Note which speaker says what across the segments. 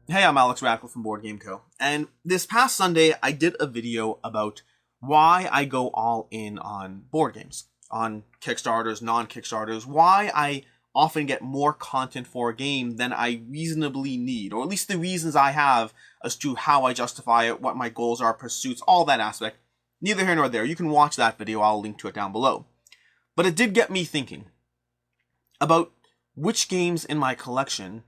Speaker 1: Hey, I'm Alex Radical from Board Game Co. And this past Sunday, I did a video about why I go all in on board games, on Kickstarters, non-Kickstarters, why I often get more content for a game than I reasonably need, or at least the reasons I have as to how I justify it, what my goals are, pursuits, all that aspect. Neither here nor there. You can watch that video. I'll link to it down below. But it did get me thinking about which games in my collection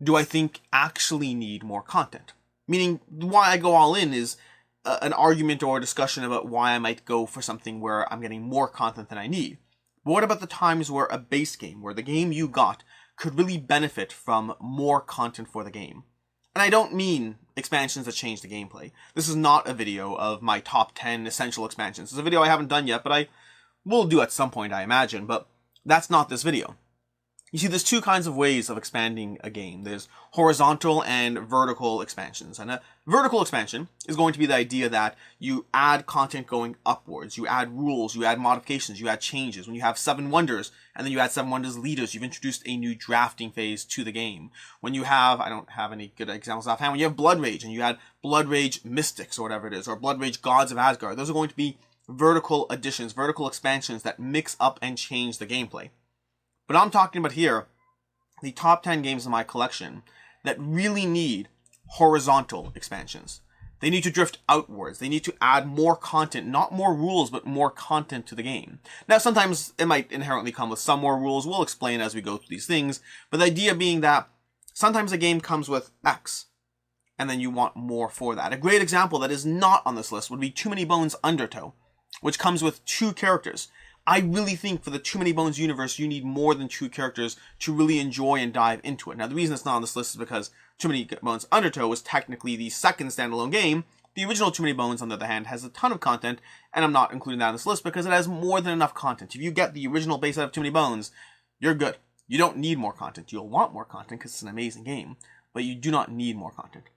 Speaker 1: do I think actually need more content? Meaning, why I go all in is an argument or a discussion about why I might go for something where I'm getting more content than I need. But what about the times where a base game, where the game you got, could really benefit from more content for the game? And I don't mean expansions that change the gameplay. This is not a video of my top 10 essential expansions. It's a video I haven't done yet, but I will do at some point, I imagine. But that's not this video. You see, there's two kinds of ways of expanding a game. There's horizontal and vertical expansions. And a vertical expansion is going to be the idea that you add content going upwards. You add rules, you add modifications, you add changes. When you have 7 Wonders, and then you add 7 Wonders leaders, you've introduced a new drafting phase to the game. When you have, I don't have any good examples offhand, when you have Blood Rage, and you add Blood Rage Mystics, or whatever it is, or Blood Rage Gods of Asgard, those are going to be vertical additions, vertical expansions that mix up and change the gameplay. But I'm talking about here the top 10 games in my collection that really need horizontal expansions. They need to drift outwards. They need to add more content, not more rules, but more content to the game. Now, sometimes it might inherently come with some more rules. We'll explain as we go through these things. But the idea being that sometimes a game comes with X, and then you want more for that. A great example that is not on this list would be Too Many Bones Undertow, which comes with 2 characters. I really think for the Too Many Bones universe, you need more than 2 characters to really enjoy and dive into it. Now, the reason it's not on this list is because Too Many Bones Undertow was technically the second standalone game. The original Too Many Bones, on the other hand, has a ton of content, and I'm not including that on this list because it has more than enough content. If you get the original base set of Too Many Bones, you're good. You don't need more content. You'll want more content because it's an amazing game, but you do not need more content.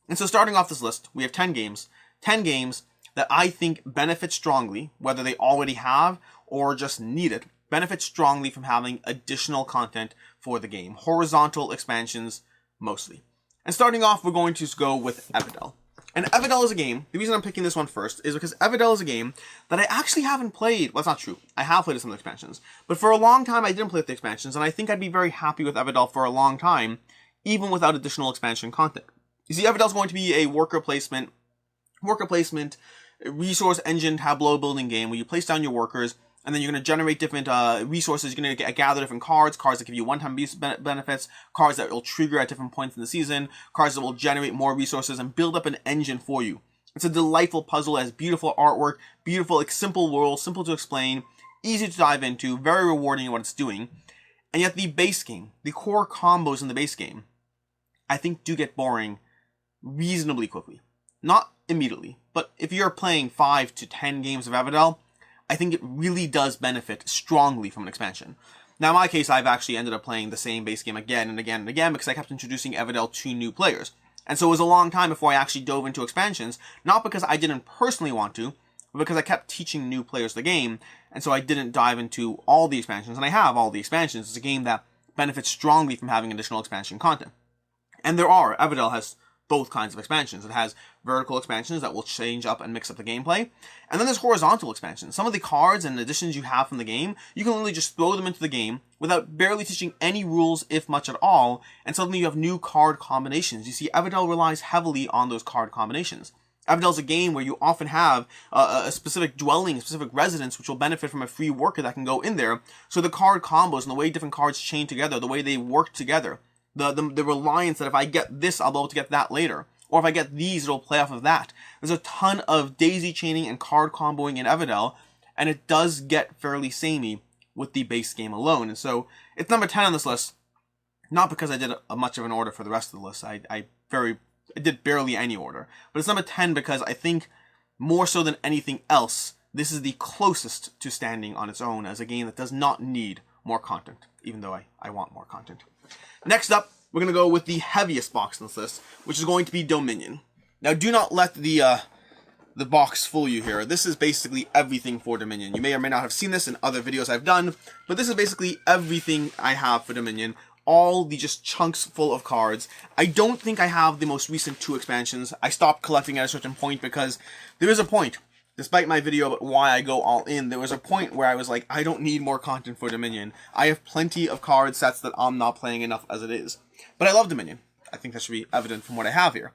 Speaker 1: And so starting off this list, we have 10 games. 10 games that I think benefit strongly, whether they already have or just need it, benefit strongly from having additional content for the game. Horizontal expansions, mostly. And starting off, we're going to go with Everdell. And Everdell is a game, the reason I'm picking this one first is because Everdell is a game that I actually haven't played. Well, it's not true. I have played some of the expansions. But for a long time, I didn't play with the expansions, and I think I'd be very happy with Everdell for a long time, even without additional expansion content. You see, Everdell is going to be a worker placement, resource engine tableau building game where you place down your workers and then you're going to generate different resources. You're going to gather different cards that give you one-time benefits, cards that will trigger at different points in the season, cards that will generate more resources and build up an engine for you. It's a delightful puzzle. It has beautiful artwork, beautiful, like, simple world, simple to explain, easy to dive into, very rewarding in what it's doing. And yet the base game, the core combos in the base game, I think do get boring reasonably quickly. Not immediately, but if you're playing 5 to 10 games of Everdell, I think it really does benefit strongly from an expansion. Now, in my case, I've actually ended up playing the same base game again and again and again because I kept introducing Everdell to new players. And so it was a long time before I actually dove into expansions, not because I didn't personally want to, but because I kept teaching new players the game, and so I didn't dive into all the expansions, and I have all the expansions. It's a game that benefits strongly from having additional expansion content. And Everdell has both kinds of expansions. It has vertical expansions that will change up and mix up the gameplay. And then there's horizontal expansions. Some of the cards and additions you have from the game, you can literally just throw them into the game without barely teaching any rules, if much at all, and suddenly you have new card combinations. You see, Everdell relies heavily on those card combinations. Everdell is a game where you often have a specific dwelling, a specific residence, which will benefit from a free worker that can go in there. So the card combos and the way different cards chain together, the way they work together, the reliance that if I get this, I'll be able to get that later. Or if I get these, it'll play off of that. There's a ton of daisy chaining and card comboing in Everdell, and it does get fairly samey with the base game alone. And so it's number 10 on this list, not because I did much of an order for the rest of the list. I did barely any order. But it's number 10 because I think more so than anything else, this is the closest to standing on its own as a game that does not need more content, even though I want more content. Next up, we're going to go with the heaviest box on this list, which is going to be Dominion. Now, do not let the box fool you here. This is basically everything for Dominion. You may or may not have seen this in other videos I've done, but this is basically everything I have for Dominion. all the just chunks full of cards. I don't think I have the most recent 2 expansions. I stopped collecting at a certain point because there is a point, despite my video about why I go all in, there was a point where I was like, I don't need more content for Dominion. I have plenty of card sets that I'm not playing enough as it is. But I love Dominion. I think that should be evident from what I have here.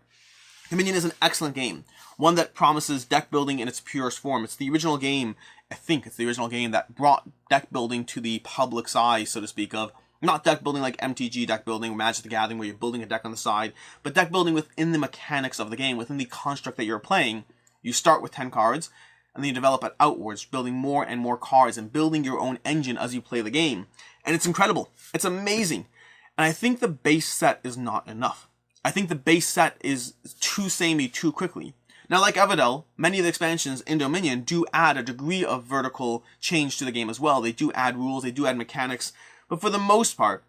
Speaker 1: Dominion is an excellent game, one that promises deck building in its purest form. It's the original game, I think it's the original game that brought deck building to the public's eye, so to speak, of not deck building like MTG deck building, Magic the Gathering, where you're building a deck on the side, but deck building within the mechanics of the game, within the construct that you're playing. You start with 10 cards, and then you develop it outwards, building more and more cards, and building your own engine as you play the game. And it's incredible. It's amazing. And I think the base set is not enough. I think the base set is too samey too quickly. Now, like Everdell, many of the expansions in Dominion do add a degree of vertical change to the game as well. They do add rules, they do add mechanics, but for the most part,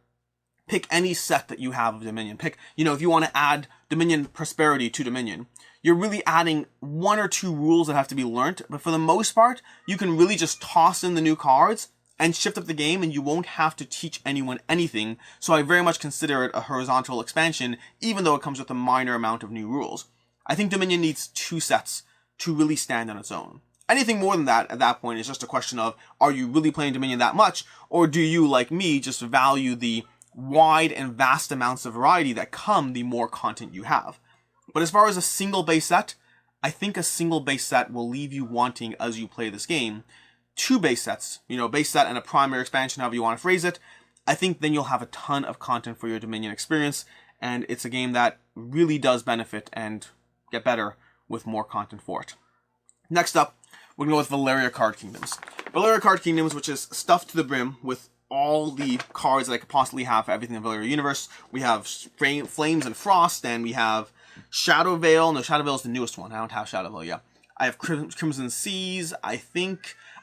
Speaker 1: pick any set that you have of Dominion. Pick, if you want to add Dominion Prosperity to Dominion, you're really adding 1 or 2 rules that have to be learnt, but for the most part, you can really just toss in the new cards and shift up the game, and you won't have to teach anyone anything. So I very much consider it a horizontal expansion, even though it comes with a minor amount of new rules. I think Dominion needs 2 sets to really stand on its own. Anything more than that at that point is just a question of, are you really playing Dominion that much, or do you, like me, just value the wide and vast amounts of variety that come the more content you have? But as far as a single base set, I think a single base set will leave you wanting as you play this game. 2 base sets, base set and a primary expansion, however you want to phrase it, I think then you'll have a ton of content for your Dominion experience, and it's a game that really does benefit and get better with more content for it. Next up, we're going to go with Valeria Card Kingdoms. Valeria Card Kingdoms, which is stuffed to the brim with all the cards that I could possibly have for everything in the Valeria universe. We have Flames and Frost, and we have Shadow Veil. No, Shadow Veil is the newest one. I don't have Shadow Veil yet. I have Crimson Seas, I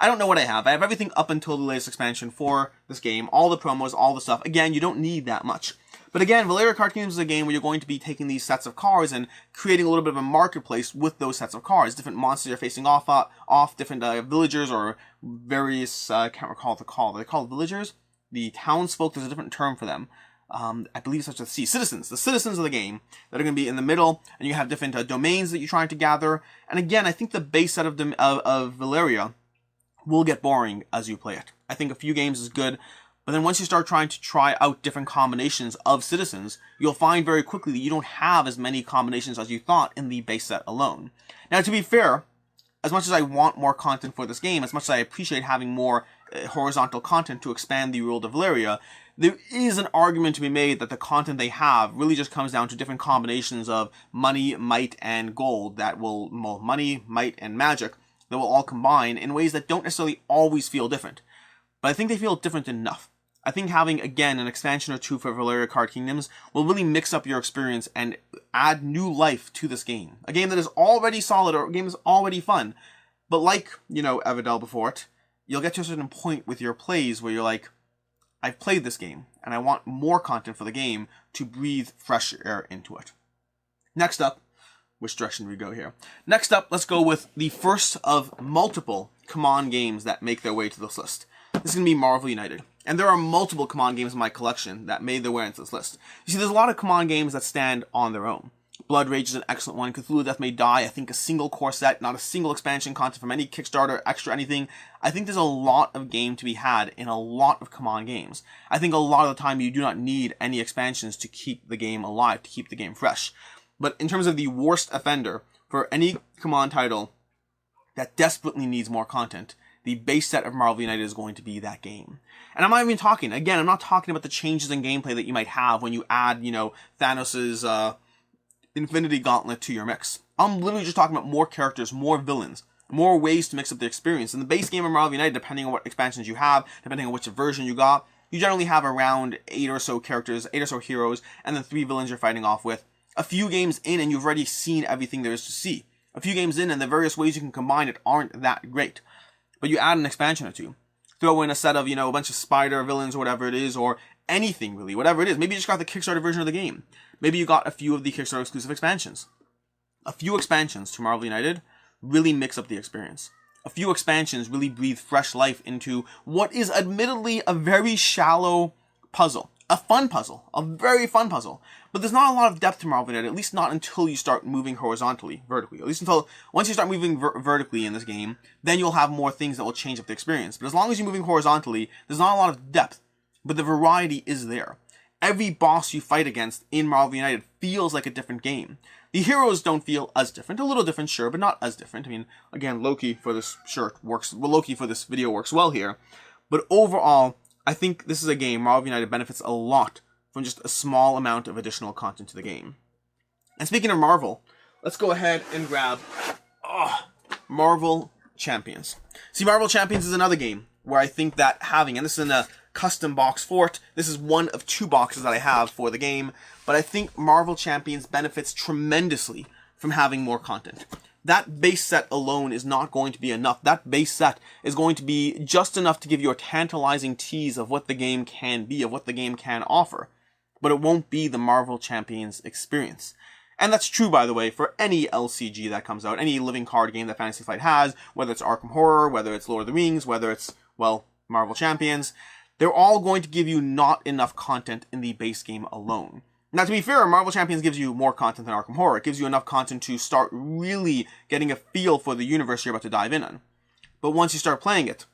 Speaker 1: don't know what I have. I have everything up until the latest expansion for this game. All the promos, all the stuff. Again, you don't need that much. But again, Valeria Card Kingdoms is a game where you're going to be taking these sets of cards and creating a little bit of a marketplace with those sets of cards. Different monsters you're facing off different villagers or various, I can't recall what they're called. Are they called villagers? The townsfolk, there's a different term for them. I believe such as citizens. The citizens of the game that are going to be in the middle, and you have different domains that you're trying to gather. And again, I think the base set of Valeria will get boring as you play it. I think a few games is good, but then once you start trying to try out different combinations of citizens, you'll find very quickly that you don't have as many combinations as you thought in the base set alone. Now, to be fair, as much as I want more content for this game, as much as I appreciate having more horizontal content to expand the world of Valeria, there is an argument to be made that the content they have really just comes down to different combinations of money, might, and gold that will, money, might, and magic that will all combine in ways that don't necessarily always feel different. But I think they feel different enough. I think having, again, an expansion or 2 for Valeria Card Kingdoms will really mix up your experience and add new life to this game. A game that is already solid, or a game is already fun. But like, Everdell before it, you'll get to a certain point with your plays where you're like, I've played this game, and I want more content for the game to breathe fresh air into it. Next up, which direction do we go here? Next up, let's go with the first of multiple Command games that make their way to this list. This is going to be Marvel United. And there are multiple Command games in my collection that made their way into this list. You see, there's a lot of Command games that stand on their own. Blood Rage is an excellent one. Cthulhu Death May Die, I think a single core set, not a single expansion content from any Kickstarter, extra anything. I think there's a lot of game to be had in a lot of Command games. I think a lot of the time you do not need any expansions to keep the game alive, to keep the game fresh. But in terms of the worst offender for any Command title that desperately needs more content, the base set of Marvel United is going to be that game. And I'm not even talking, again, I'm not talking about the changes in gameplay that you might have when you add, Thanos' Infinity Gauntlet to your mix. I'm literally just talking about more characters, more villains, more ways to mix up the experience. In the base game of Marvel United, depending on what expansions you have, depending on which version you got, you generally have around 8 or so characters, 8 or so heroes, and then 3 villains you're fighting off with. A few games in and you've already seen everything there is to see. A few games in and the various ways you can combine it aren't that great. But you add an expansion or 2. Throw in a set of, a bunch of spider villains or whatever it is, or anything really, whatever it is. Maybe you just got the Kickstarter version of the game. Maybe you got a few of the Kickstarter exclusive expansions. A few expansions to Marvel United really mix up the experience. A few expansions really breathe fresh life into what is admittedly a very shallow puzzle. a fun puzzle, a very fun puzzle. But there's not a lot of depth to Marvel United, at least not until you start moving vertically. At least until, once you start moving vertically in this game, then you'll have more things that will change up the experience. But as long as you're moving horizontally, there's not a lot of depth, but the variety is there. Every boss you fight against in Marvel United feels like a different game. The heroes don't feel as different, a little different, sure, but not as different. I mean, again, Loki for this Loki for this video works well here. But overall, I think this is a game Marvel United benefits a lot from just a small amount of additional content to the game. And speaking of Marvel, let's go ahead and grab Marvel Champions. See, Marvel Champions is another game where I think that having, and this is in a custom box for it, this is one of 2 boxes that I have for the game, but I think Marvel Champions benefits tremendously from having more content. That base set alone is not going to be enough. That base set is going to be just enough to give you a tantalizing tease of what the game can be, of what the game can offer. But it won't be the Marvel Champions experience. And that's true, by the way, for any LCG that comes out, any living card game that Fantasy Flight has, whether it's Arkham Horror, whether it's Lord of the Rings, whether it's, well, Marvel Champions. They're all going to give you not enough content in the base game alone. Now, to be fair, Marvel Champions gives you more content than Arkham Horror. It gives you enough content to start really getting a feel for the universe you're about to dive in on. But once you start playing it,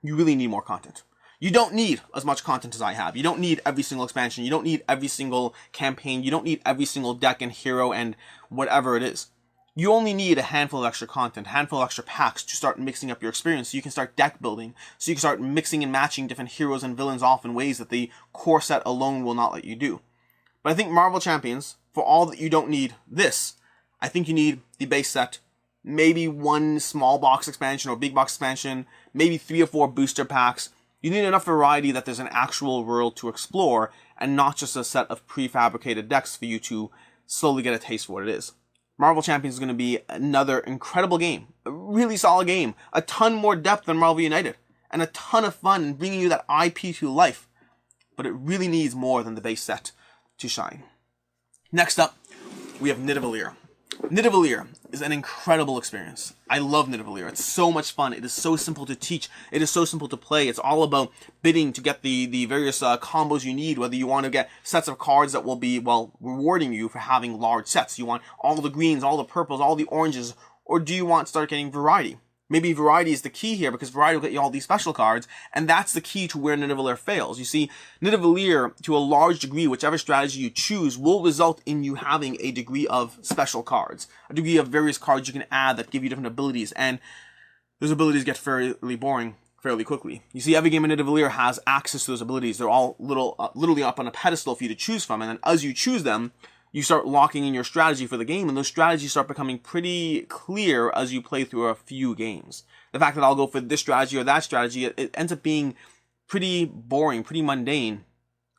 Speaker 1: you really need more content. You don't need as much content as I have. You don't need every single expansion. You don't need every single campaign. You don't need every single deck and hero and whatever it is. You only need a handful of extra content, a handful of extra packs to start mixing up your experience so you can start deck building, so you can start mixing and matching different heroes and villains off in ways that the core set alone will not let you do. But I think Marvel Champions, for all that you don't need this, I think you need the base set, maybe 1 small box expansion or big box expansion, maybe 3 or 4 booster packs. You need enough variety that there's an actual world to explore and not just a set of prefabricated decks for you to slowly get a taste for what it is. Marvel Champions is going to be another incredible game, a really solid game, a ton more depth than Marvel United, and a ton of fun in bringing you that IP to life. But it really needs more than the base set to shine. Next up, we have Nidavellir. Nidavellir is an incredible experience. I love Nidavellir. It's so much fun. It is so simple to teach. It is so simple to play. It's all about bidding to get the various combos you need, whether you want to get sets of cards that will be, well, rewarding you for having large sets. You want all the greens, all the purples, all the oranges, or do you want to start getting variety? Maybe variety is the key here because variety will get you all these special cards, and that's the key to where Nidavellir fails. You see, Nidavellir, to a large degree, whichever strategy you choose, will result in you having a degree of special cards, a degree of various cards you can add that give you different abilities, and those abilities get fairly boring fairly quickly. You see, every game in Nidavellir has access to those abilities. They're all literally up on a pedestal for you to choose from, and then as you choose them, you start locking in your strategy for the game, and those strategies start becoming pretty clear as you play through a few games. The fact that I'll go for this strategy or that strategy, it ends up being pretty boring, pretty mundane,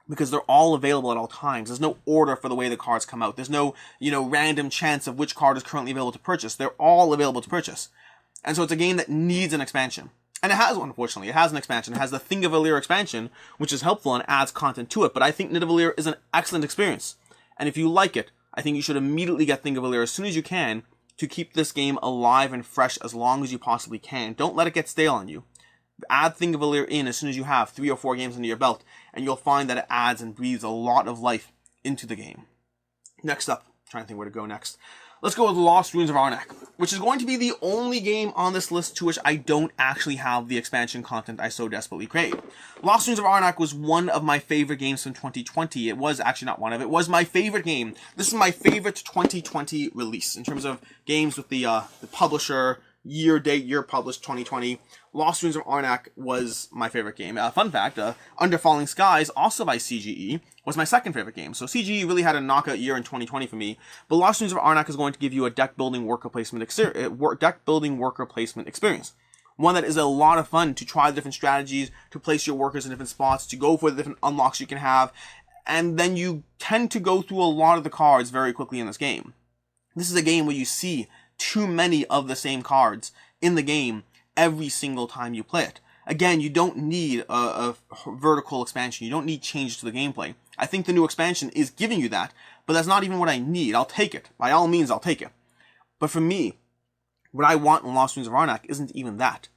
Speaker 1: because they're all available at all times. There's no order for the way the cards come out. There's no, random chance of which card is currently available to purchase. They're all available to purchase. And so it's a game that needs an expansion. And it has one, unfortunately. It has an expansion. It has the Nidavellir expansion, which is helpful and adds content to it. But I think Nidavellir is an excellent experience. And if you like it, I think you should immediately get Nidavellir as soon as you can to keep this game alive and fresh as long as you possibly can. Don't let it get stale on you. Add Nidavellir in as soon as you have 3 or 4 games under your belt, and you'll find that it adds and breathes a lot of life into the game. Next up, I'm trying to think where to go next. Let's go with Lost Ruins of Arnak, which is going to be the only game on this list to which I don't actually have the expansion content I so desperately crave. Lost Ruins of Arnak was one of my favorite games from 2020. It was actually not one of it. It was my favorite game. This is my favorite 2020 release in terms of games with the publisher, year published 2020. Lost Ruins of Arnak was my favorite game. Fun fact, Under Falling Skies, also by CGE, was my second favorite game. So CGE really had a knockout year in 2020 for me. But Lost Ruins of Arnak is going to give you a deck building worker placement experience. One that is a lot of fun to try the different strategies, to place your workers in different spots, to go for the different unlocks you can have, and then you tend to go through a lot of the cards very quickly in this game. This is a game where you see too many of the same cards in the game every single time you play it. Again, you don't need a vertical expansion. You don't need changes to the gameplay. I think the new expansion is giving you that, but that's not even what I need. I'll take it. By all means, I'll take it. But for me, what I want in Lost Ruins of Arnak isn't even that.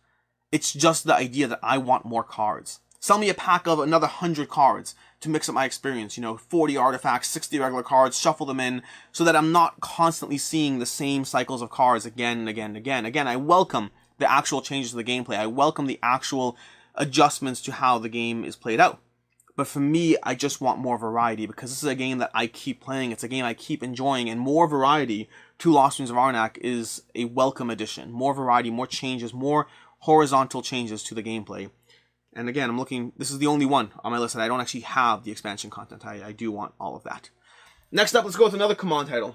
Speaker 1: It's just the idea that I want more cards. Sell me a pack of another 100 cards to mix up my experience, 40 artifacts, 60 regular cards, shuffle them in, so that I'm not constantly seeing the same cycles of cards again and again and again. Again, I welcome the actual changes to the gameplay. I welcome the actual adjustments to how the game is played out. But for me, I just want more variety, because this is a game that I keep playing. It's a game I keep enjoying, and more variety to Lost Ruins of Arnak is a welcome addition. More variety, more changes, more horizontal changes to the gameplay. And again, I'm looking, this is the only one on my list that I don't actually have the expansion content. I do want all of that. Next up, let's go with another command title.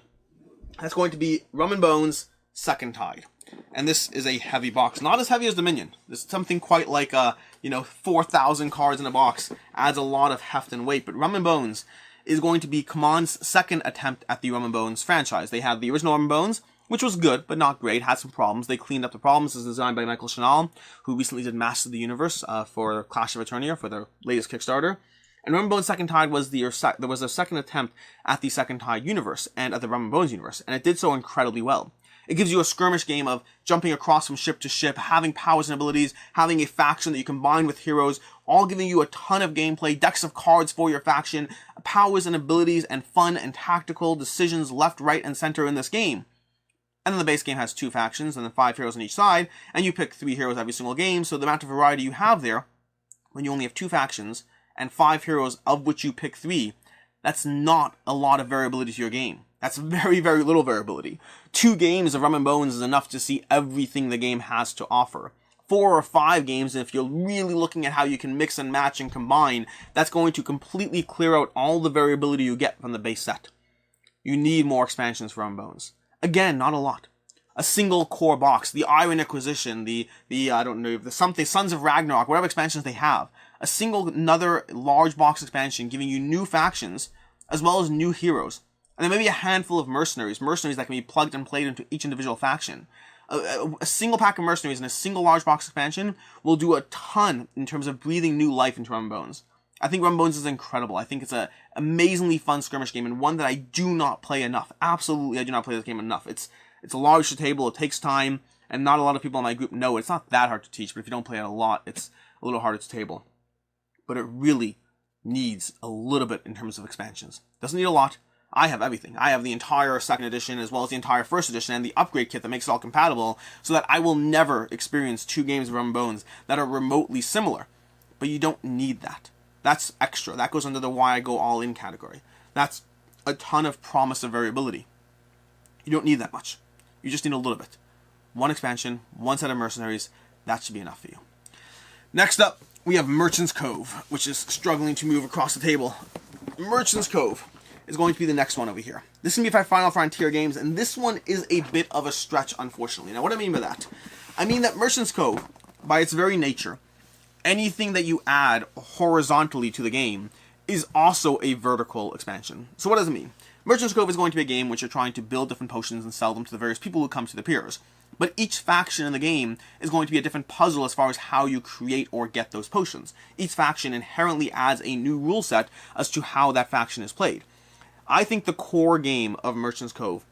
Speaker 1: That's going to be Rum and Bones Second Tide. And this is a heavy box. Not as heavy as Dominion. This is something quite like, 4,000 cards in a box. Adds a lot of heft and weight. But Rum and Bones is going to be Command's second attempt at the Rum and Bones franchise. They had the original Rum and Bones, which was good, but not great. Had some problems. They cleaned up the problems. It was designed by Michael Chanel, who recently did Masters of the Universe for Clash of Eternia, for their latest Kickstarter. And Rum and Bones Second Tide was there was a second attempt at the Second Tide universe, and at the Rum and Bones universe, and it did so incredibly well. It gives you a skirmish game of jumping across from ship to ship, having powers and abilities, having a faction that you combine with heroes, all giving you a ton of gameplay, decks of cards for your faction, powers and abilities, and fun and tactical decisions left, right, and center in this game. And then the base game has 2 factions, and then 5 heroes on each side, and you pick 3 heroes every single game, so the amount of variety you have there, when you only have 2 factions, and 5 heroes of which you pick 3, that's not a lot of variability to your game. That's very, very little variability. 2 games of Rum and Bones is enough to see everything the game has to offer. 4 or 5 games, if you're really looking at how you can mix and match and combine, that's going to completely clear out all the variability you get from the base set. You need more expansions for Rum and Bones. Again, not a lot. A single core box, the Iron Inquisition, the Sons of Ragnarok, whatever expansions they have. A single, another large box expansion giving you new factions, as well as new heroes. And then maybe a handful of mercenaries that can be plugged and played into each individual faction. A single pack of mercenaries in a single large box expansion will do a ton in terms of breathing new life into Rum and Bones. I think Rum and Bones is incredible. I think it's an amazingly fun skirmish game, and one that I do not play enough. Absolutely, I do not play this game enough. It's a large to table, it takes time, and not a lot of people in my group know it. It's not that hard to teach, but if you don't play it a lot, it's a little harder to table. But it really needs a little bit in terms of expansions. Doesn't need a lot. I have everything. I have the entire second edition as well as the entire first edition and the upgrade kit that makes it all compatible, so that I will never experience 2 games of Rum and Bones that are remotely similar. But you don't need that. That's extra. That goes under the why I go all in category. That's a ton of promise of variability. You don't need that much. You just need a little bit. 1 expansion, 1 set of mercenaries, that should be enough for you. Next up, we have Merchant's Cove, which is struggling to move across the table. Merchant's Cove is going to be the next one over here. This is going to be by Final Frontier Games, and this one is a bit of a stretch, unfortunately. Now, what do I mean by that? I mean that Merchant's Cove, by its very nature, anything that you add horizontally to the game is also a vertical expansion. So what does it mean? Merchant's Cove is going to be a game which you're trying to build different potions and sell them to the various people who come to the piers. But each faction in the game is going to be a different puzzle as far as how you create or get those potions. Each faction inherently adds a new rule set as to how that faction is played. I think the core game of Merchant's Cove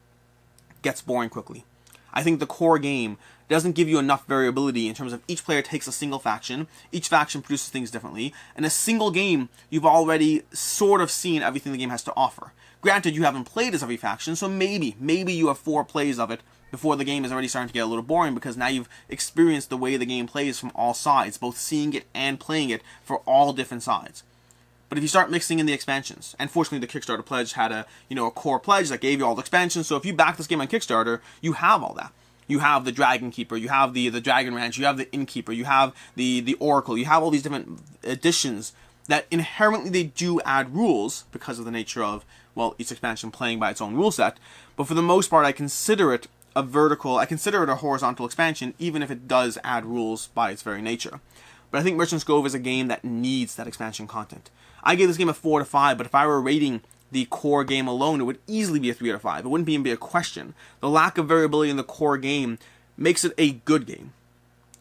Speaker 1: gets boring quickly. I think the core game doesn't give you enough variability in terms of each player takes a single faction, each faction produces things differently. In a single game, you've already sort of seen everything the game has to offer. Granted, you haven't played as every faction, so maybe you have 4 plays of it before the game is already starting to get a little boring, because now you've experienced the way the game plays from all sides, both seeing it and playing it for all different sides. But if you start mixing in the expansions, and fortunately the Kickstarter pledge had a core pledge that gave you all the expansions, so if you back this game on Kickstarter, you have all that. You have the Dragon Keeper, you have the Dragon Ranch, you have the Innkeeper, you have the Oracle, you have all these different additions that inherently they do add rules because of the nature of, well, each expansion playing by its own rule set. But for the most part, I consider it a horizontal expansion, even if it does add rules by its very nature. But I think Merchant's Cove is a game that needs that expansion content. I gave this game a 4 to 5, but if I were rating the core game alone, it would easily be a 3 out of 5. It wouldn't even be a question. The lack of variability in the core game makes it a good game.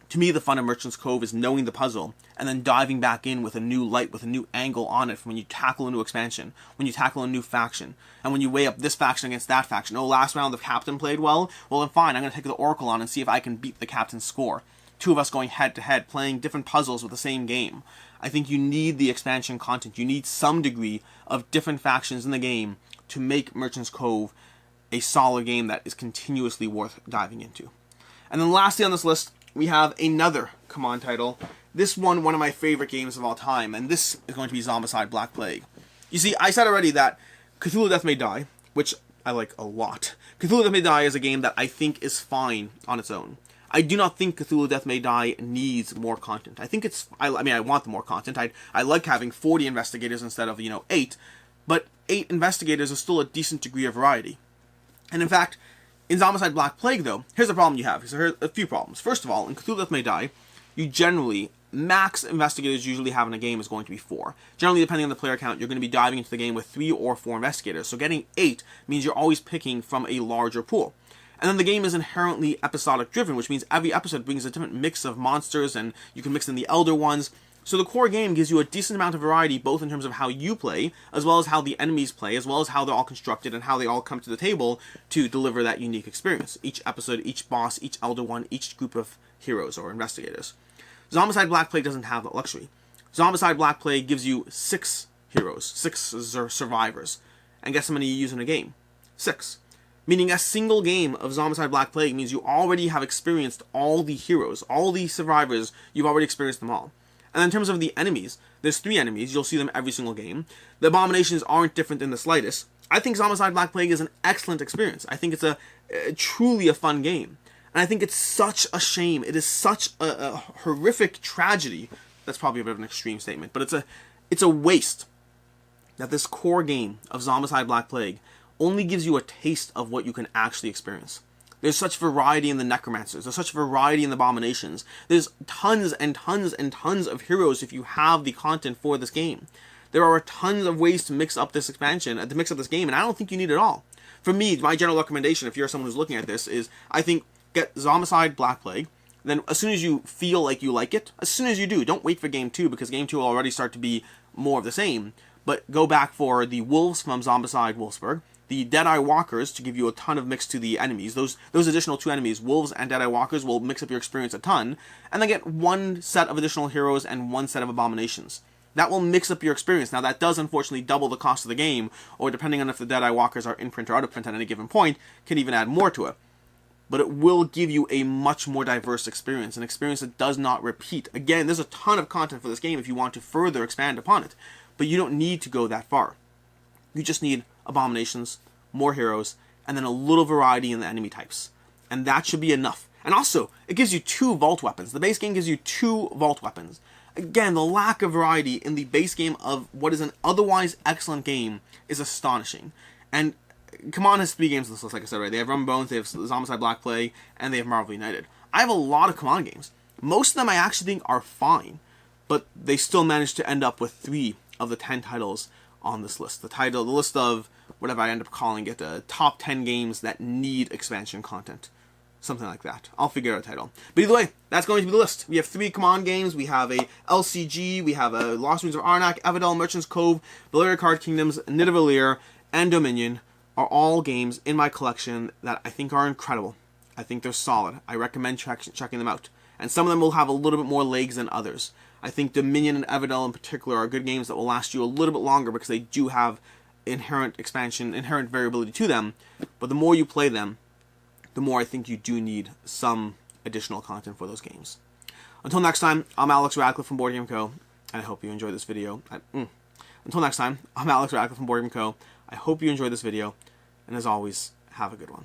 Speaker 1: To me, the fun of Merchant's Cove is knowing the puzzle and then diving back in with a new light, with a new angle on it from when you tackle a new expansion, when you tackle a new faction, and when you weigh up this faction against that faction. Oh, last round the captain played well? Well, then fine, I'm going to take the Oracle on and see if I can beat the captain's score. two of us going head to head, playing different puzzles with the same game. I think you need the expansion content. You need some degree of different factions in the game to make Merchant's Cove a solid game that is continuously worth diving into. And then lastly on this list, we have another CMON title. This one of my favorite games of all time, and this is going to be Zombicide Black Plague. You see, I said already that Cthulhu Death May Die, which I like a lot. Cthulhu Death May Die is a game that I think is fine on its own. I do not think Cthulhu Death May Die needs more content. I think it's, I mean, I want the more content. I like having 40 investigators instead of, 8. But 8 investigators is still a decent degree of variety. And in fact, in Zombicide Black Plague, though, here's the problem you have. So here's a few problems. First of all, in Cthulhu Death May Die, you generally, max investigators usually have in a game is going to be 4. Generally, depending on the player count, you're going to be diving into the game with 3 or 4 investigators. So getting 8 means you're always picking from a larger pool. And then the game is inherently episodic driven, which means every episode brings a different mix of monsters, and you can mix in the elder ones. So the core game gives you a decent amount of variety, both in terms of how you play, as well as how the enemies play, as well as how they're all constructed, and how they all come to the table to deliver that unique experience. Each episode, each boss, each elder one, each group of heroes or investigators. Zombicide Black Plague doesn't have that luxury. Zombicide Black Plague gives you 6 heroes, 6 survivors. And guess how many you use in a game? 6. Meaning a single game of Zombicide Black Plague means you already have experienced all the heroes, all the survivors, you've already experienced them all. And in terms of the enemies, there's 3 enemies, you'll see them every single game. The abominations aren't different in the slightest. I think Zombicide Black Plague is an excellent experience. I think it's truly a fun game. And I think it's such a shame, it is such a horrific tragedy, that's probably a bit of an extreme statement, but it's a waste that this core game of Zombicide Black Plague only gives you a taste of what you can actually experience. There's such variety in the necromancers, there's such variety in the abominations, there's tons and tons and tons of heroes if you have the content for this game. There are tons of ways to mix up this expansion, to mix up this game, and I don't think you need it all. For me, my general recommendation, if you're someone who's looking at this, is I think get Zombicide Black Plague, then as soon as you feel like you like it, as soon as you do, don't wait for Game 2, because Game 2 will already start to be more of the same, but go back for the Wolves from Zombicide Wolfsburg, the Deadeye Walkers to give you a ton of mix to the enemies. Those additional 2 enemies, Wolves and Deadeye Walkers, will mix up your experience a ton. And then get 1 set of additional heroes and 1 set of abominations. That will mix up your experience. Now that does unfortunately double the cost of the game, or depending on if the Deadeye Walkers are in print or out of print at any given point, can even add more to it. But it will give you a much more diverse experience, an experience that does not repeat. Again, there's a ton of content for this game if you want to further expand upon it, but you don't need to go that far. You just need abominations, more heroes, and then a little variety in the enemy types. And that should be enough. And also, it gives you 2 vault weapons. The base game gives you 2 vault weapons. Again, the lack of variety in the base game of what is an otherwise excellent game is astonishing. And CMON has 3 games on this list, like I said, right? They have Rum Bones, they have Zombicide Black Plague, and they have Marvel United. I have a lot of CMON games. Most of them I actually think are fine, but they still managed to end up with 3 of the 10 titles on this list. The list of whatever I end up calling it, top 10 games that need expansion content. Something like that. I'll figure out a title. But either way, that's going to be the list. We have 3 CMON games, we have a LCG, we have a Lost Ruins of Arnak, Everdell, Merchant's Cove, Valeria Card Kingdoms, Nidavellir, and Dominion are all games in my collection that I think are incredible. I think they're solid. I recommend checking them out. And some of them will have a little bit more legs than others. I think Dominion and Everdell in particular are good games that will last you a little bit longer because they do have inherent expansion, inherent variability to them. But the more you play them, the more I think you do need some additional content for those games. Until next time, I'm Alex Radcliffe from Board Game Co. And I hope you enjoyed this video. Until next time, I'm Alex Radcliffe from Board Game Co. I hope you enjoyed this video. And as always, have a good one.